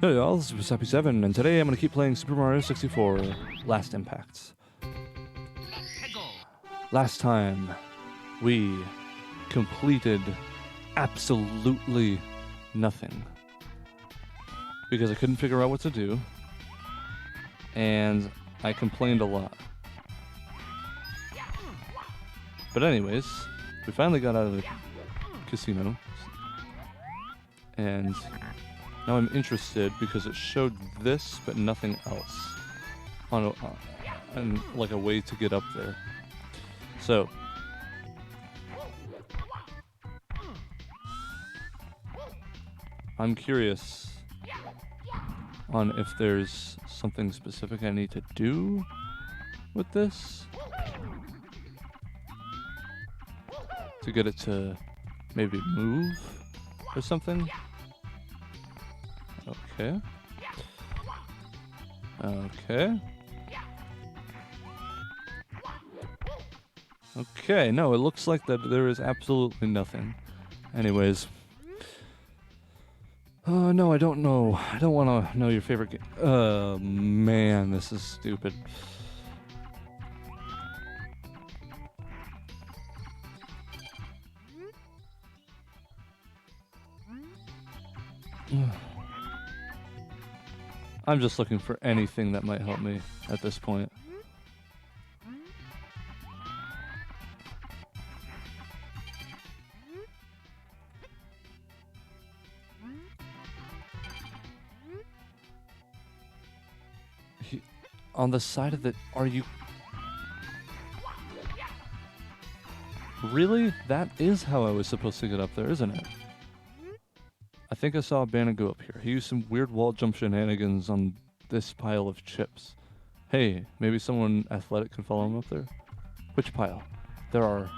Hey y'all, this is Sappy7, and today I'm going to keep playing Super Mario 64 Last Impacts. Last time, we completed absolutely nothing. Because I couldn't figure out what to do, and I complained a lot. But anyways, we finally got out of the casino, and now I'm interested because it showed this, but nothing else, and like a way to get up there. So, I'm curious on if there's something specific I need to do with this to get it to maybe move or something. Okay. Okay. Okay, no, it looks like that there is absolutely nothing. Anyways. No, I don't know. I don't want to know your favorite game. Man, this is stupid. I'm just looking for anything that might help me at this point. On the side of the... Are you... Really? That is how I was supposed to get up there, isn't it? I think I saw a Banner go up here. He used some weird wall jump shenanigans on this pile of chips. Hey, maybe someone athletic can follow him up there? Which pile? There are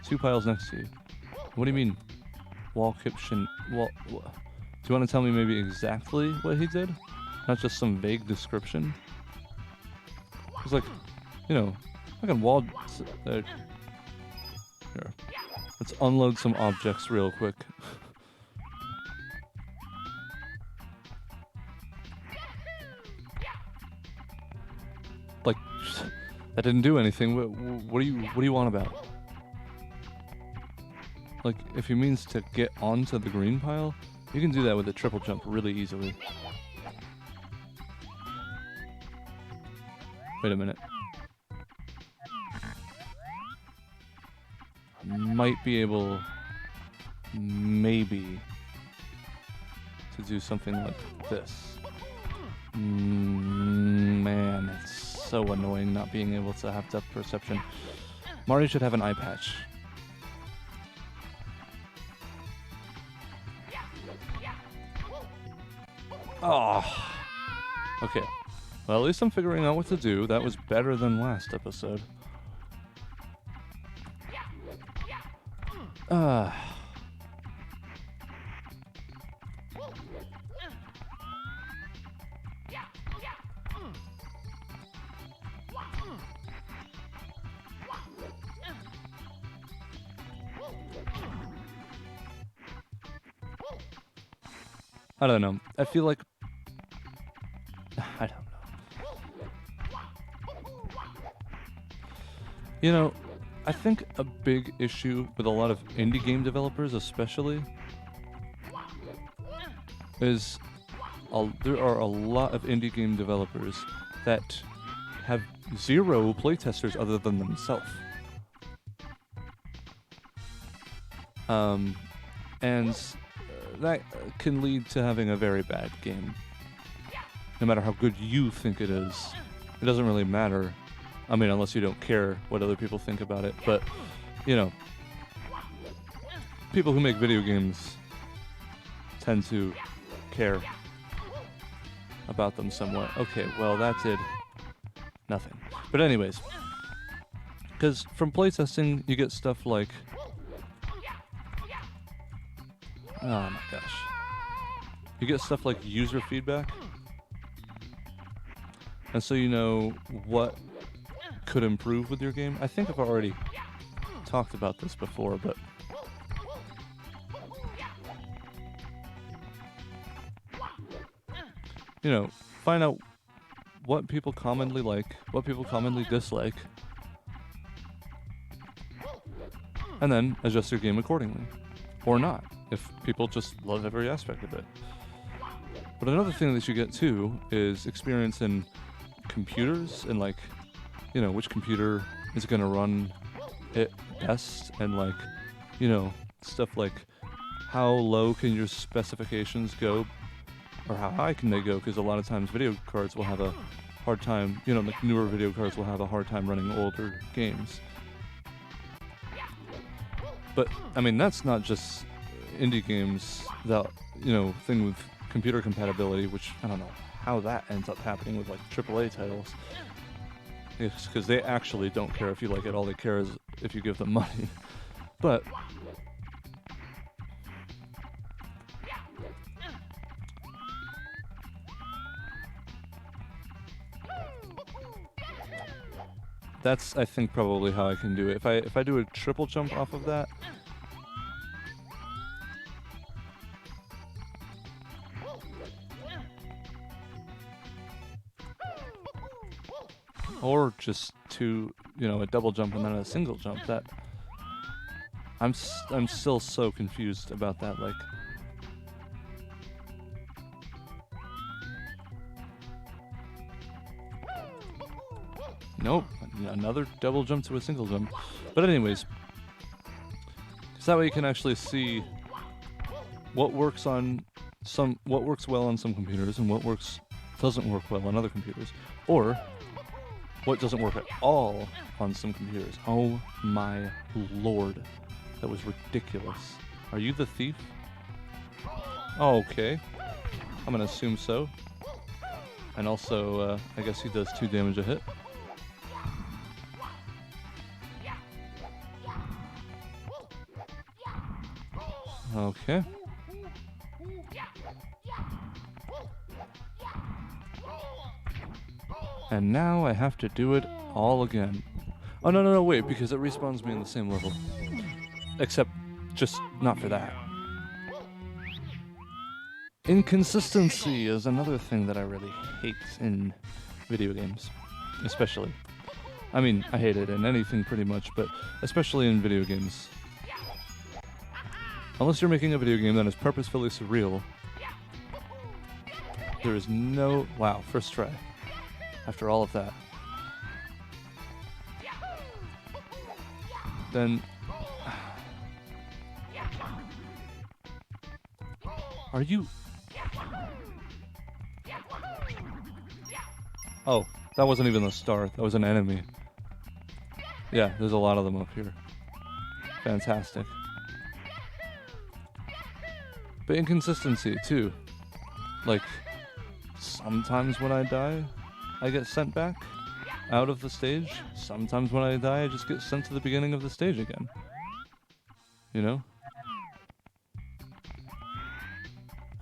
2 piles next to you. What do you mean? Wall kip shen... Wall... Do you want to tell me maybe exactly what he did? Not just some vague description? It's like, you know, I can wall... Here. Let's unload some objects real quick. Like, that didn't do anything. What do you want about? Like, if he means to get onto the green pile, you can do that with a triple jump really easily. Wait a minute. I might be able, maybe, to do something like this. Man, it's so annoying not being able to have depth perception. Mario should have an eye patch. Oh. Okay. Well, at least I'm figuring out what to do. That was better than last episode. I don't know. I feel like... I don't know. You know, I think a big issue with a lot of indie game developers especially is there are a lot of indie game developers that have 0 playtesters other than themselves. And that can lead to having a very bad game. No matter how good you think it is, it doesn't really matter. I mean, unless you don't care what other people think about it. But, you know, people who make video games tend to care about them somewhat. Okay, well, that did nothing. But anyways, because from playtesting, you get stuff like... Oh my gosh. You get stuff like user feedback. And so you know what could improve with your game. I think I've already talked about this before, but you know, find out what people commonly like, what people commonly dislike, and then adjust your game accordingly. Or not, if people just love every aspect of it. But another thing that you get too is experience in computers and like, you know, which computer is gonna run it best, and like, you know, stuff like how low can your specifications go, or how high can they go, because a lot of times video cards will have a hard time, you know, like newer video cards will have a hard time running older games. But, I mean, that's not just indie games, that, you know, thing with computer compatibility, which I don't know how that ends up happening with like AAA titles. It's because they actually don't care if you like it, all they care is if you give them money. But that's, I think, probably how I can do it. If I do a triple jump off of that, or just two, you know, a double jump and then a single jump, that I'm still so confused about that. Like, nope, another double jump to a single jump. But anyways, because that way you can actually see what works on what works well on some computers and what doesn't work well on other computers, or what doesn't work at all on some computers. Oh my lord, that was ridiculous. Are you the thief? Oh, okay, I'm gonna assume so. And also, I guess he does 2 damage a hit. Okay. And now I have to do it all again. Oh, no, wait, because it respawns me in the same level. Except, just not for that. Inconsistency is another thing that I really hate in video games. Especially. I mean, I hate it in anything pretty much, but especially in video games. Unless you're making a video game that is purposefully surreal, there is no... Wow, first try. After all of that. Then... Are you... Oh, that wasn't even the star. That was an enemy. Yeah, there's a lot of them up here. Fantastic. But inconsistency, too. Like, sometimes when I die, I get sent back out of the stage. Sometimes when I die, I just get sent to the beginning of the stage again. You know?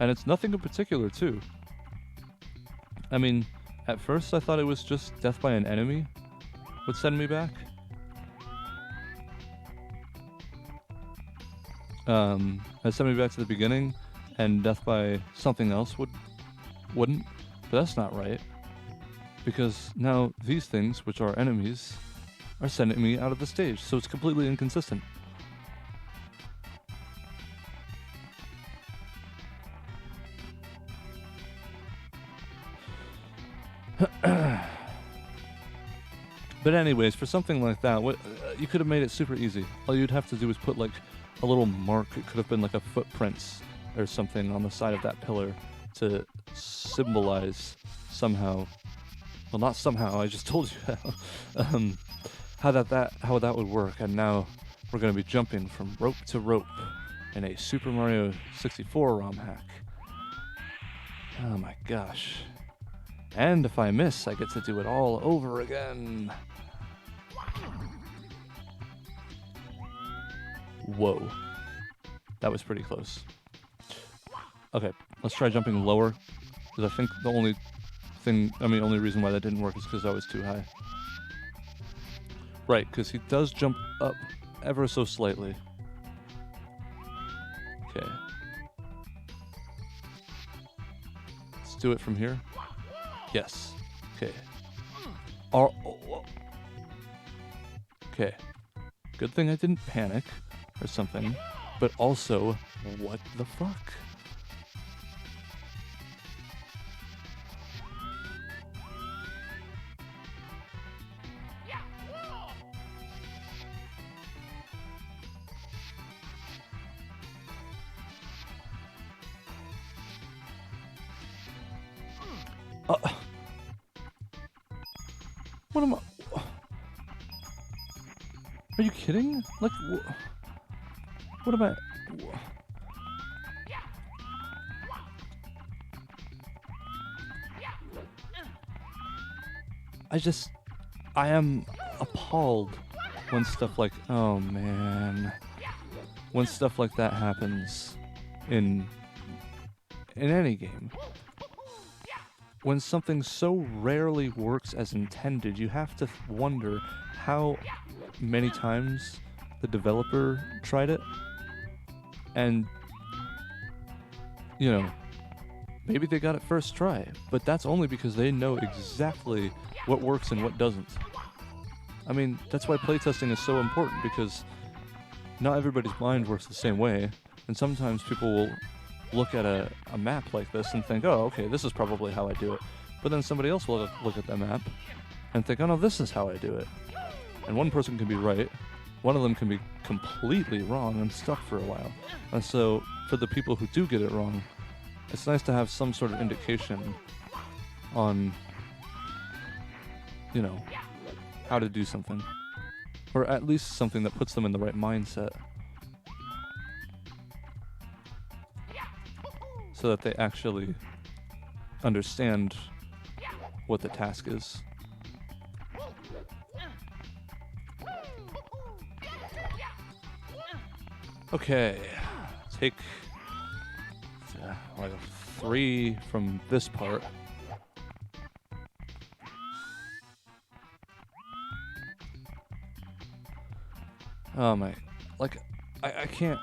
And it's nothing in particular, too. I mean, at first I thought it was just death by an enemy would send me back. It sent me back to the beginning, and death by something else wouldn't. But that's not right. Because now these things, which are enemies, are sending me out of the stage, so it's completely inconsistent. But anyways, for something like that, you could have made it super easy. All you'd have to do is put like a little mark. It could have been like a footprints or something on the side of that pillar to symbolize somehow. Well, not somehow. I just told you how that would work. And now we're going to be jumping from rope to rope in a Super Mario 64 ROM hack. Oh my gosh! And if I miss, I get to do it all over again. Whoa. That was pretty close. Okay, let's try jumping lower, because I think the only reason why that didn't work is because I was too high. Right, because he does jump up ever so slightly. Okay. Let's do it from here. Yes. Okay. Okay. Good thing I didn't panic or something. But also, what the fuck? What am I? Are you kidding? Like, what am I? I am appalled when stuff like, oh man, when stuff like that happens in any game. When something so rarely works as intended, you have to wonder how many times the developer tried it. And, you know, maybe they got it first try, but that's only because they know exactly what works and what doesn't. I mean, that's why playtesting is so important, because not everybody's mind works the same way, and sometimes people will look at a map like this and think, oh, okay, this is probably how I do it. But then somebody else will look at that map and think, oh no, this is how I do it. And one person can be right, one of them can be completely wrong and stuck for a while. And so, for the people who do get it wrong, it's nice to have some sort of indication on, you know, how to do something. Or at least something that puts them in the right mindset. So that they actually understand what the task is. Okay, take like 3 from this part. Oh my, like, I can't,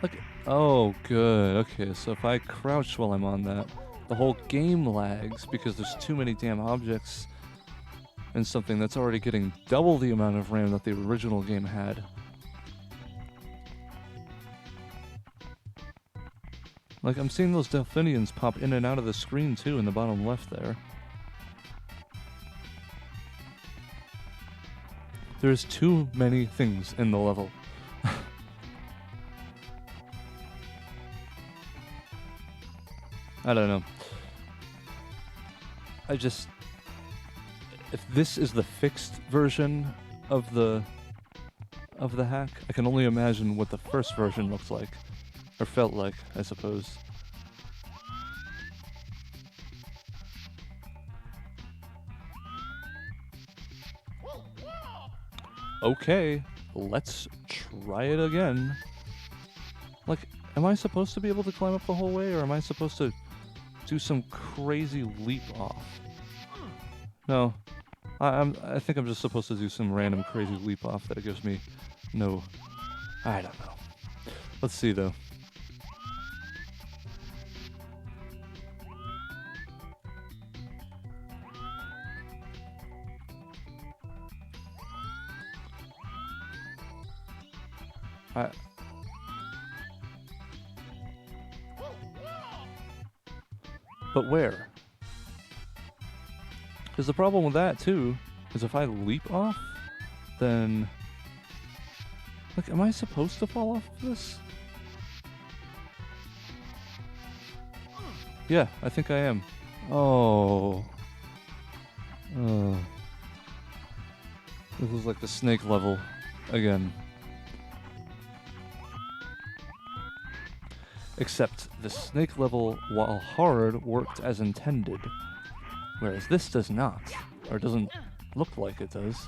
like, oh good, okay, so if I crouch while I'm on that, the whole game lags because there's too many damn objects in something that's already getting double the amount of RAM that the original game had. Like, I'm seeing those Delphinians pop in and out of the screen too in the bottom left there. There's too many things in the level. I don't know. If this is the fixed version of the hack, I can only imagine what the first version looked like. Or felt like, I suppose. Okay, let's try it again. Like, am I supposed to be able to climb up the whole way, or am I supposed to do some crazy leap off? No, I think I'm just supposed to do some random crazy leap off that gives me no... I don't know. Let's see, though. But where? Because the problem with that, too, is if I leap off, then... Like, am I supposed to fall off of this? Yeah, I think I am. Oh. This is like the snake level again. Except the snake level, while hard, worked as intended. Whereas this does not. Or doesn't look like it does.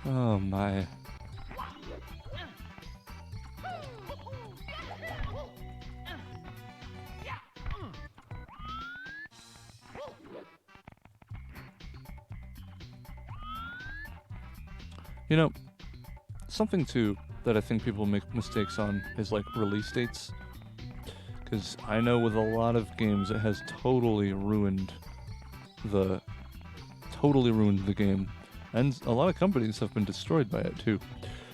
Oh my. You know, something to that I think people make mistakes on is like release dates. Because I know with a lot of games it has totally ruined the game. And a lot of companies have been destroyed by it too.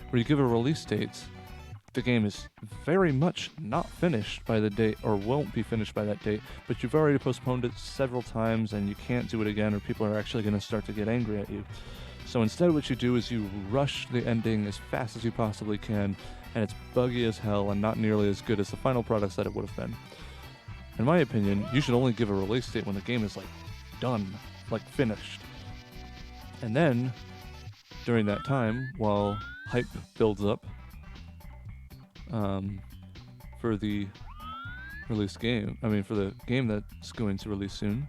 Where you give a release date, the game is very much not finished by the date, or won't be finished by that date, but you've already postponed it several times and you can't do it again, or people are actually going to start to get angry at you. So instead what you do is you rush the ending as fast as you possibly can, and it's buggy as hell and not nearly as good as the final products that it would have been. In my opinion, you should only give a release date when the game is like done, like finished. And then, during that time, while hype builds up for the released game, for the game that's going to release soon,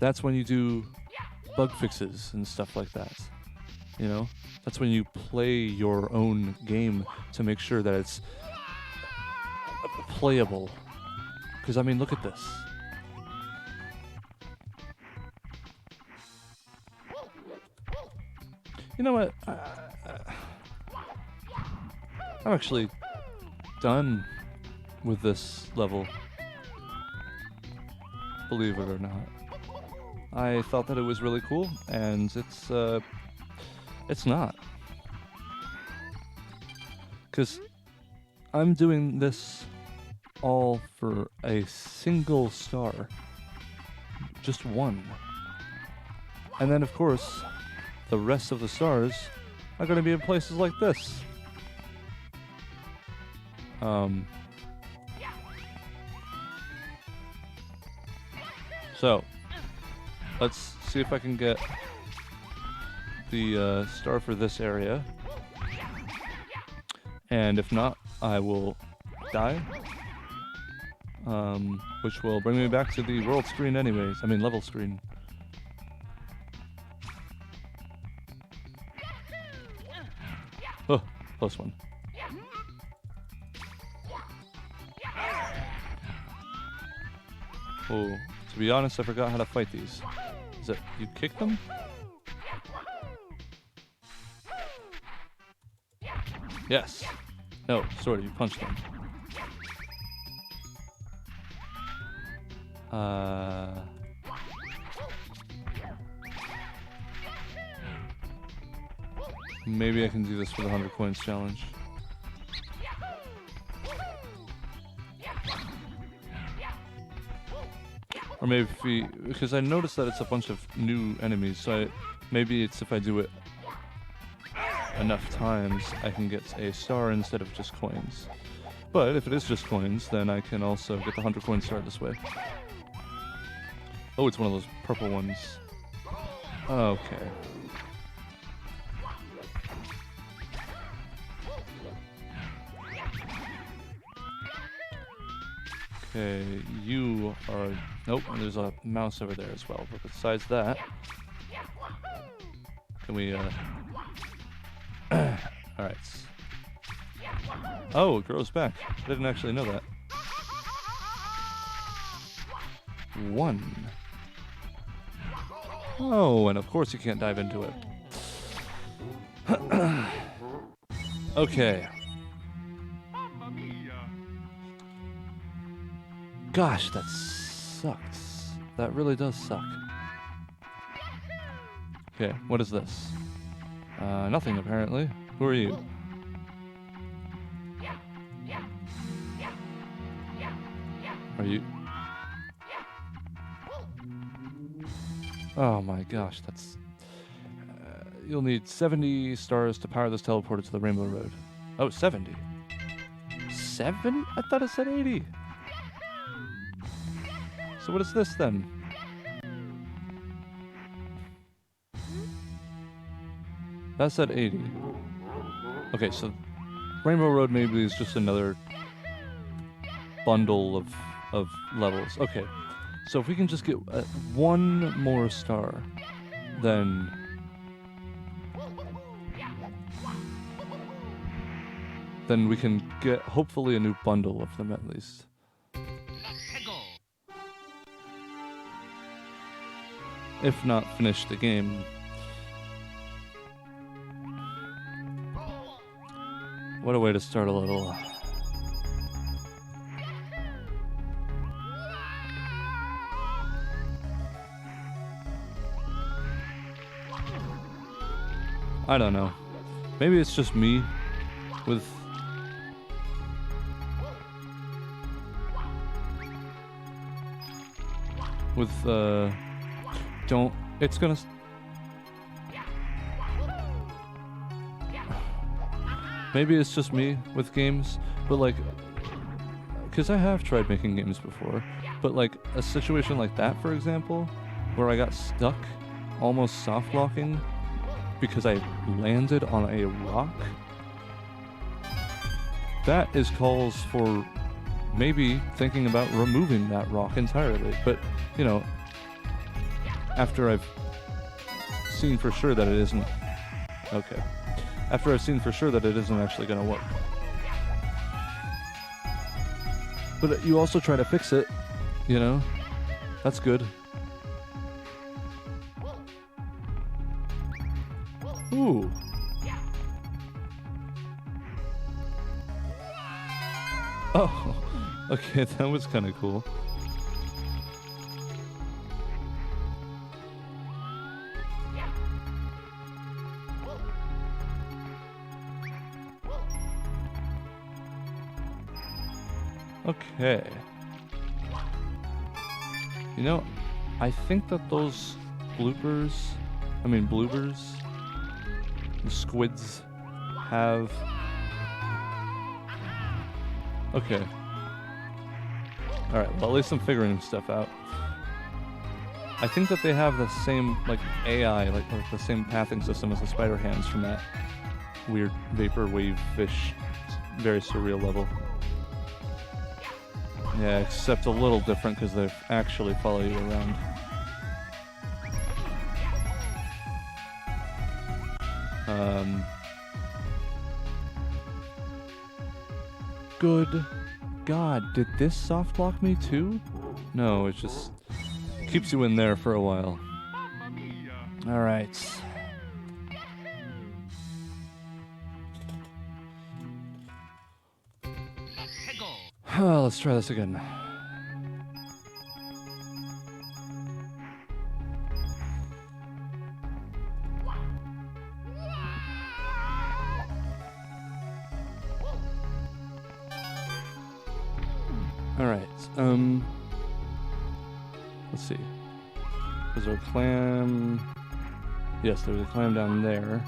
that's when you do bug fixes and stuff like that. You know? That's when you play your own game to make sure that it's playable. Because, look at this. You know what? I'm actually done with this level. Believe it or not. I thought that it was really cool, and it's not. Because I'm doing this all for a single star. Just one. And then, of course, the rest of the stars are going to be in places like this. So, let's see if I can get the star for this area. And if not, I will die. Which will bring me back to the world screen anyways. Level screen. Oh, close one. Oh, to be honest, I forgot how to fight these. Is it you kick them? Yes. No, sort of, you punch them. Maybe I can do this for the 100 coins challenge. Or maybe because I noticed that it's a bunch of new enemies, so maybe it's if I do it enough times, I can get a star instead of just coins. But if it is just coins, then I can also get the 100 coin star this way. Oh, it's one of those purple ones. Okay. Okay, you are... Nope, there's a mouse over there as well. But besides that... Can we, Alright. Oh, it grows back. I didn't actually know that. 1. Oh, and of course you can't dive into it. Okay. Gosh, that sucks. That really does suck. Okay, what is this? Nothing apparently. Who are you? Are you... Oh my gosh, that's... you'll need 70 stars to power this teleporter to the Rainbow Road. Oh, 70. 7? I thought it said 80. So what is this then? That said 80. Okay, so Rainbow Road maybe is just another bundle of levels. Okay, so if we can just get one more star, then we can get hopefully a new bundle of them at least. If not, finish the game. What a way to start a little. I don't know. Maybe it's just me with don't, it's gonna maybe it's just me with games, but like, because I have tried making games before, but like a situation like that, for example, where I got stuck almost soft locking because I landed on a rock, that is calls for maybe thinking about removing that rock entirely. But, you know, after I've seen for sure that it isn't, okay, after I've seen for sure that it isn't actually going to work. But you also try to fix it, you know, that's good. Ooh. Oh, okay, that was kind of cool. Okay. You know, I think that those bloopers, the squids have... Okay. Alright, well at least I'm figuring stuff out. I think that they have the same, like, AI, like the same pathing system as the spider hands from that weird vaporwave fish, very surreal level. Yeah, except a little different because they actually follow you around. Good God, did this soft lock me too? No, it just keeps you in there for a while. Alright. Let's try this again. Alright, let's see. Is there a clam? Yes, there's a clam down there.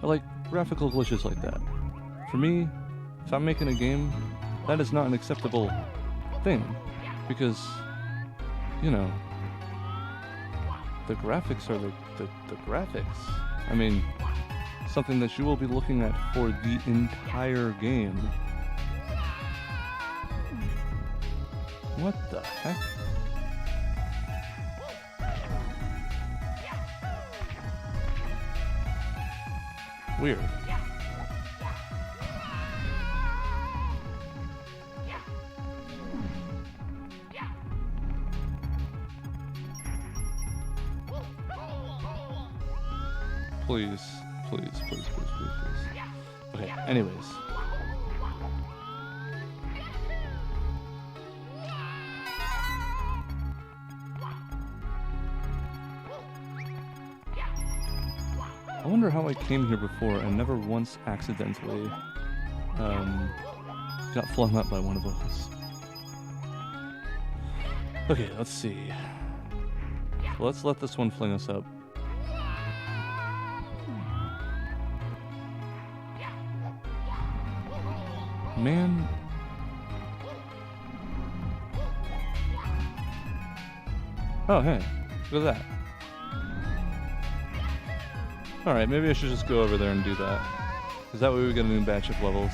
I like graphical glitches like that. For me, if I'm making a game, that is not an acceptable thing. Because, you know, the graphics are the graphics. I mean, something that you will be looking at for the entire game. What the heck? Weird. Please, please, please, please, please, please. Okay, anyways. I wonder how I came here before and never once accidentally got flung up by one of those. Okay, let's see. Let's let this one fling us up. Man. Oh, hey. Look at that. Alright, maybe I should just go over there and do that. Because that way we get a new batch of levels.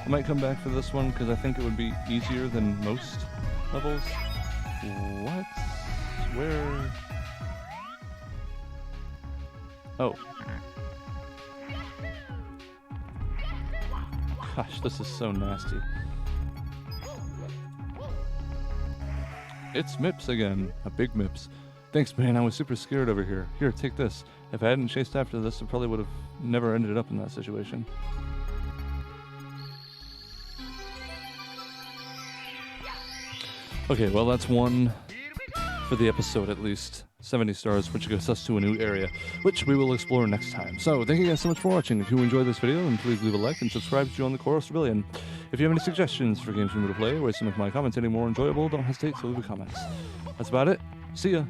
I might come back for this one because I think it would be easier than most levels. What? Where? Oh. Gosh, this is so nasty. It's Mipps again. A big Mipps. Thanks, man. I was super scared over here. Here, take this. If I hadn't chased after this, I probably would have never ended up in that situation. Okay, well, that's one for the episode at least. 70 stars, which gets us to a new area, which we will explore next time. So, thank you guys so much for watching. If you enjoyed this video, then please leave a like and subscribe to join the Chorus Rebellion. If you have any suggestions for games for me to play, or ways to make my commentating more enjoyable, don't hesitate to leave a comment. That's about it. See ya!